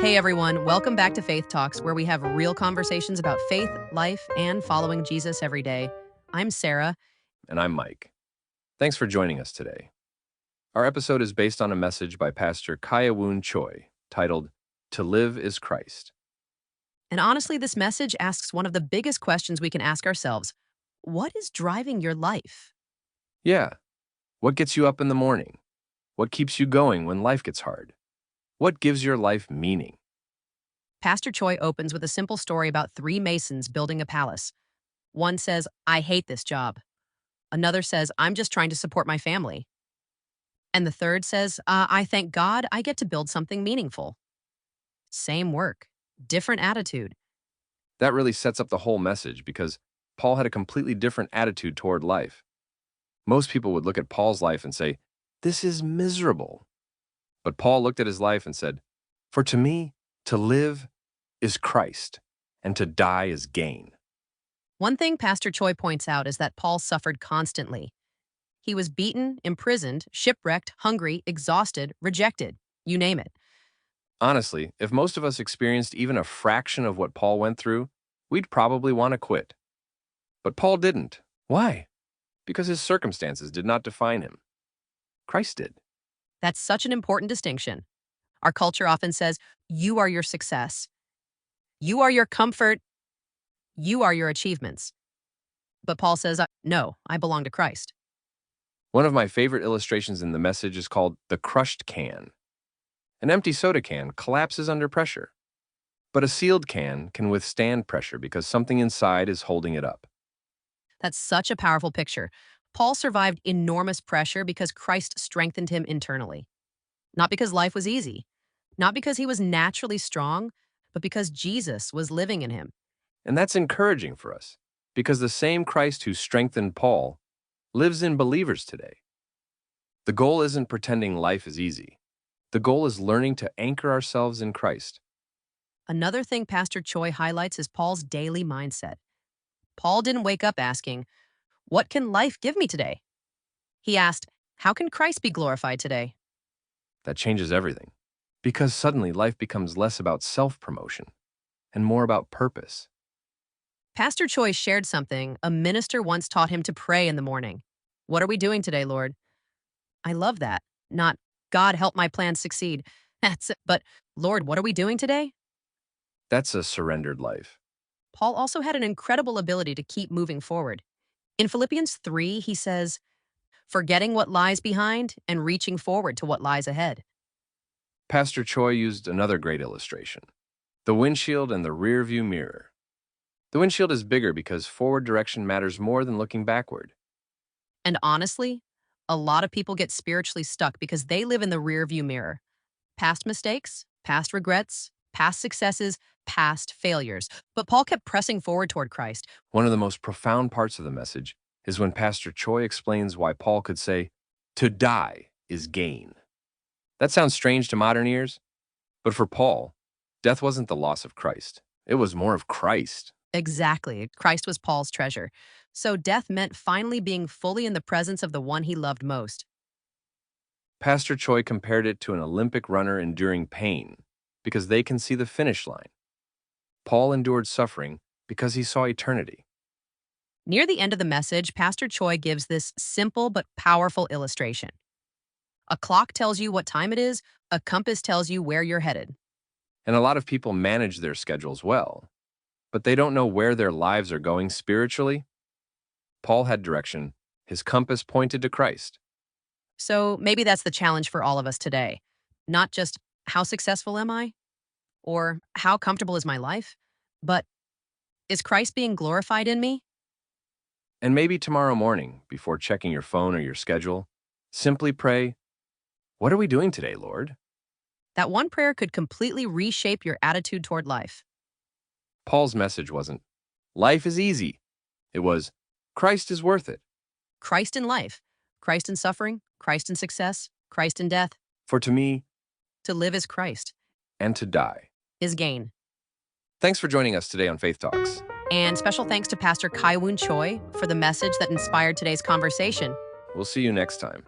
Hey everyone, welcome back to Faith Talks, where we have real conversations about faith, life, and following Jesus every day. I'm Sarah. And I'm Mike. Thanks for joining us today. Our episode is based on a message by Pastor Kaya-Woon Choi titled, To Live is Christ. And honestly, this message asks one of the biggest questions we can ask ourselves. What is driving your life? Yeah, what gets you up in the morning? What keeps you going when life gets hard? What gives your life meaning? Pastor Choi opens with a simple story about three masons building a palace. One says, I hate this job. Another says, I'm just trying to support my family. And the third says, I thank God I get to build something meaningful. Same work, different attitude. That really sets up the whole message because Paul had a completely different attitude toward life. Most people would look at Paul's life and say, this is miserable. But Paul looked at his life and said, For to me, to live is Christ, and to die is gain. One thing Pastor Choi points out is that Paul suffered constantly. He was beaten, imprisoned, shipwrecked, hungry, exhausted, rejected, you name it. Honestly, if most of us experienced even a fraction of what Paul went through, we'd probably want to quit. But Paul didn't. Why? Because his circumstances did not define him. Christ did. That's such an important distinction. Our culture often says, you are your success. You are your comfort. You are your achievements. But Paul says, no, I belong to Christ. One of my favorite illustrations in the message is called the crushed can. An empty soda can collapses under pressure, but a sealed can can withstand pressure because something inside is holding it up. That's such a powerful picture. Paul survived enormous pressure because Christ strengthened him internally. Not because life was easy, not because he was naturally strong, but because Jesus was living in him. And that's encouraging for us, because the same Christ who strengthened Paul lives in believers today. The goal isn't pretending life is easy. The goal is learning to anchor ourselves in Christ. Another thing Pastor Choi highlights is Paul's daily mindset. Paul didn't wake up asking, what can life give me today? He asked, how can Christ be glorified today? That changes everything, because suddenly life becomes less about self-promotion and more about purpose. Pastor Choi shared something a minister once taught him to pray in the morning. What are we doing today, Lord? I love that. Not, God, help my plans succeed. That's it. But, Lord, what are we doing today? That's a surrendered life. Paul also had an incredible ability to keep moving forward. In Philippians 3, he says, forgetting what lies behind and reaching forward to what lies ahead. Pastor Choi used another great illustration, the windshield and the rearview mirror. The windshield is bigger because forward direction matters more than looking backward. And honestly, a lot of people get spiritually stuck because they live in the rearview mirror. Past mistakes, past regrets, past successes, past failures. But Paul kept pressing forward toward Christ. One of the most profound parts of the message is when Pastor Choi explains why Paul could say, to die is gain. That sounds strange to modern ears, but for Paul, death wasn't the loss of Christ. It was more of Christ. Exactly. Christ was Paul's treasure. So death meant finally being fully in the presence of the one he loved most. Pastor Choi compared it to an Olympic runner enduring pain because they can see the finish line. Paul endured suffering because he saw eternity. Near the end of the message, Pastor Choi gives this simple but powerful illustration. A clock tells you what time it is, a compass tells you where you're headed. And a lot of people manage their schedules well, but they don't know where their lives are going spiritually. Paul had direction. His compass pointed to Christ. So maybe that's the challenge for all of us today. Not just how successful am I? Or how comfortable is my life? But is Christ being glorified in me? And maybe tomorrow morning, before checking your phone or your schedule, simply pray, what are we doing today, Lord? That one prayer could completely reshape your attitude toward life. Paul's message wasn't, life is easy. It was, Christ is worth it. Christ in life, Christ in suffering, Christ in success, Christ in death. For to me, To live is Christ, and to die. is gain. Thanks for joining us today on Faith Talks. And special thanks to Pastor Kaya-Woon Choi for the message that inspired today's conversation. We'll see you next time.